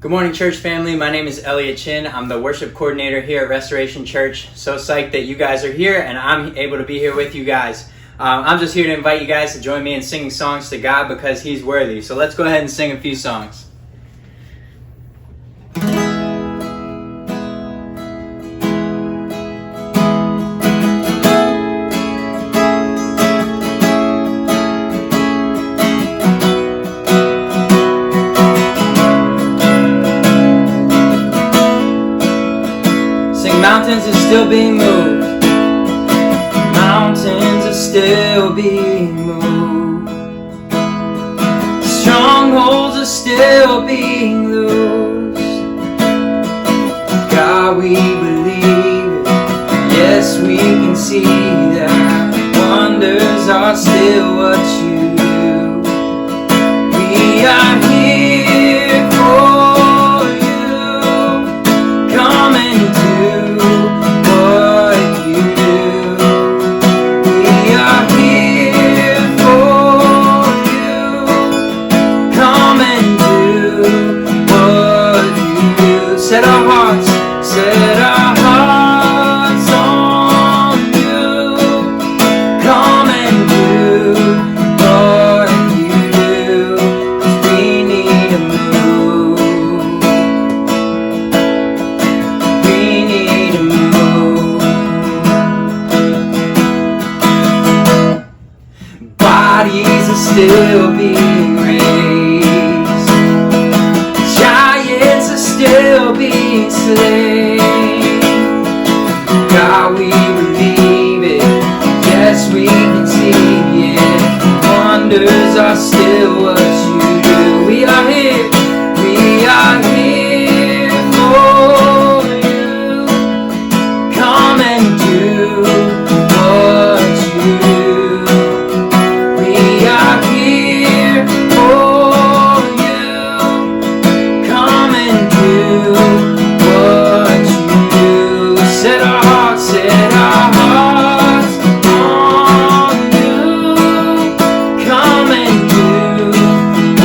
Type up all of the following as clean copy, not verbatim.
Good morning, church family. My name is Elliot Chin. I'm the worship coordinator here at Restoration Church. So psyched that you guys are here and I'm able to be here with you guys. I'm just here to invite you guys to join me in singing songs to God because He's worthy. So let's go ahead and sing a few songs. Mountains are still being moved. Mountains are still being moved. Strongholds are still being loosed. God, we believe it. Yes, we can see that wonders are still what you do. We are here for you. Come and do what you do. We are here for you. Come and do what you do. Set our hearts on you. Come and do what you do. 'Cause we need a move. We need a move. Bodies are still being raised. Giants are still being slain. God, we believe it. Yes, we can see it. Wonders are still what you do. We are here. We are here for you. Come and do what you do. We are here for you. Come and do what you do. Set our hearts on you. Come and do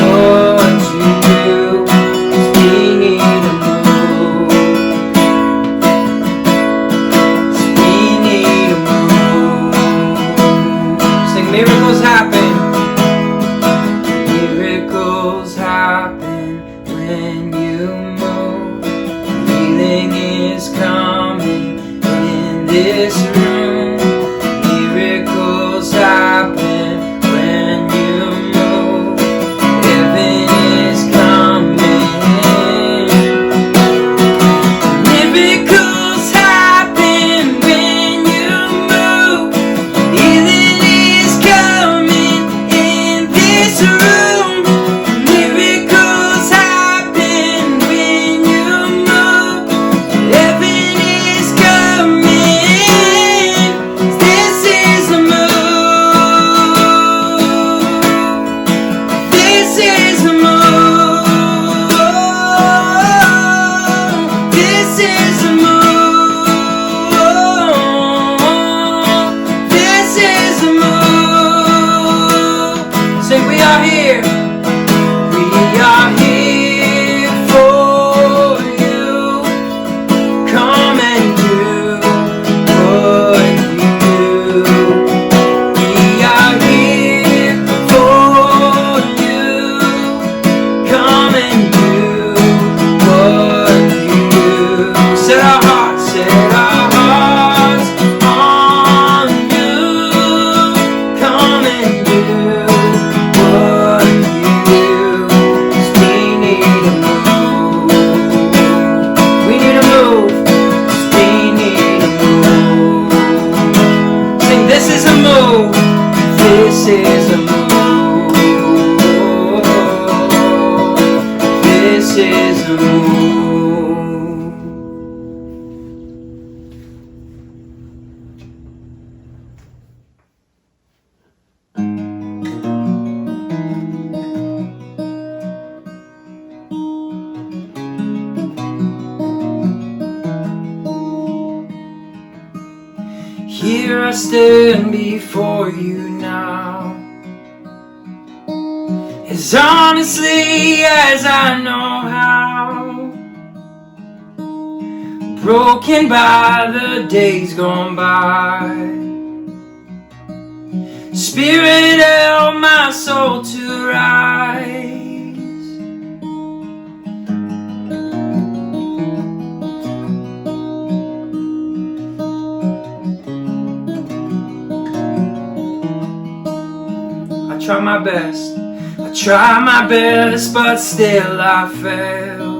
what you do. 'Cause we need a move. 'Cause we need a move. Sing, miracles happen. Miracles happen when you move. Healing is coming in this room. Miracles happen when you move. Heaven is coming. Miracles happen when you move. Healing is coming in this room. Miracles happen when you move. Heaven is coming. This is a move. This is a move. This is a move. This is a move. Say, we are here. We are here for you. Come and do what you do. We are here for you. Come and do what you do. Set our hearts on you. Come and do what you do. 'Cause we need a move. We need a move. 'Cause we need a move. Sing, this is a move. This is a move. This is a move. Here I stand before you now, as honestly as I know how. broken by the days gone by. Spirit, help my soul to rise. I try my best, but still I fail.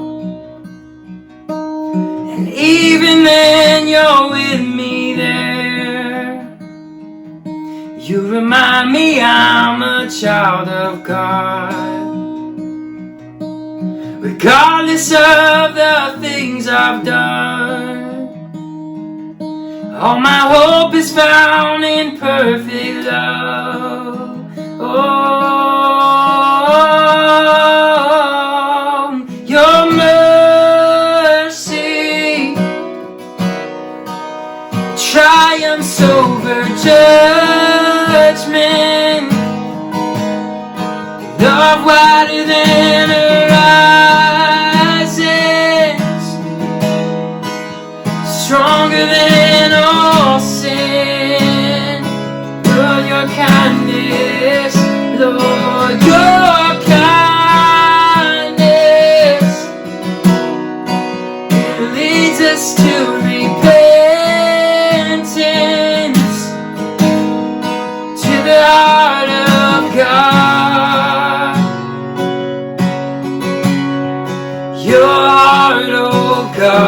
And even then you're with me there. You remind me I'm a child of God, regardless of the things I've done. All my hope is found in perfect love. Oh, your mercy triumphs over judgment. Love wider than horizons, stronger than all sin. Lord, your kindness, Lord, your kindness, it leads us to repentance, to the heart of God. Your heart, oh God,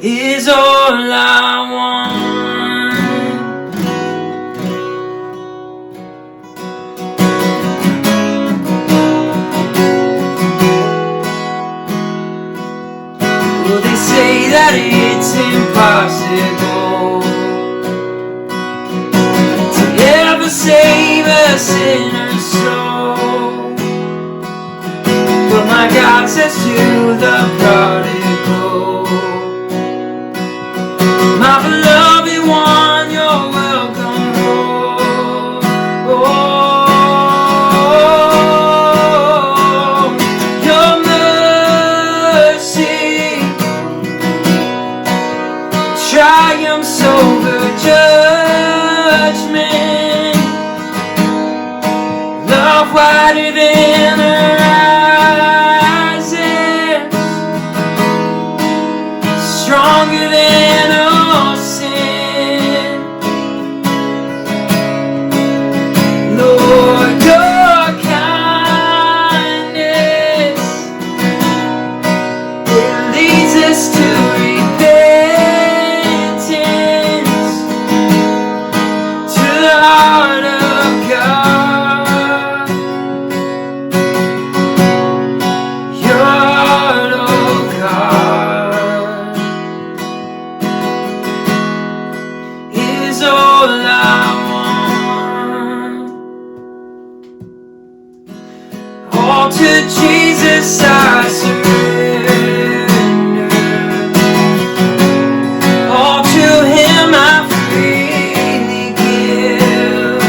is all I want. Well, they say that it's impossible to ever save a sinner's soul, but my God says to the prodigal, my beloved one, you're welcome home. Oh, your mercy triumphs over judgment. Love wider than horizons, stronger than all sin. Lord, your kindness, it leads us to repentance, to the heart of God. Your heart, oh God, is all I want. All to Jesus I surrender. All to Him I freely give.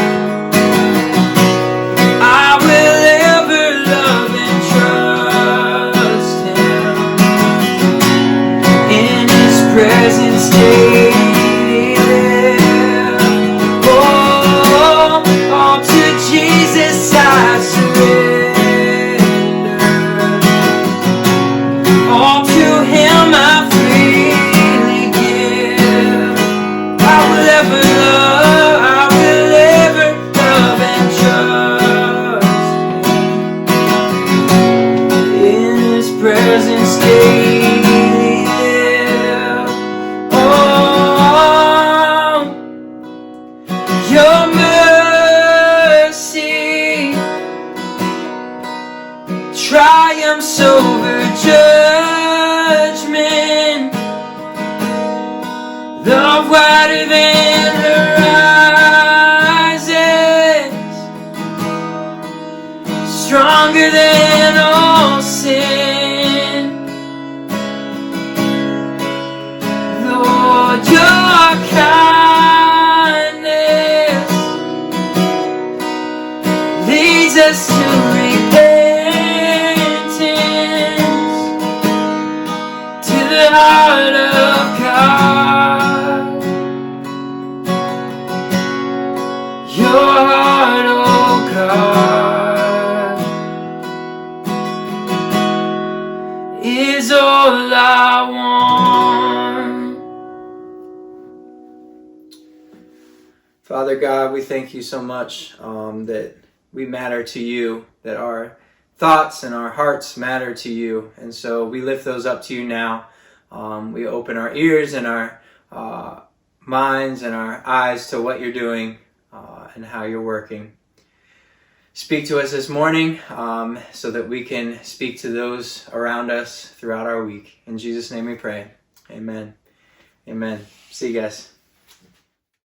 I will ever love and trust Him. In His presence daily live. Oh, all to Jesus I surrender. All to Him I freely give. I will ever love and trust Him. In His presence daily live. Oh, your mercy triumphs over judgment. Love wider than horizons, stronger than all sin. Lord, your kindness leads us to repentance, heart of God. Your heart, oh God, is all I want. Father God, we thank you so much that we matter to you, that our thoughts and our hearts matter to you. And so we lift those up to you now. We open our ears and our minds and our eyes to what you're doing and how you're working. Speak to us this morning so that we can speak to those around us throughout our week. In Jesus' name we pray. Amen. Amen. See you guys.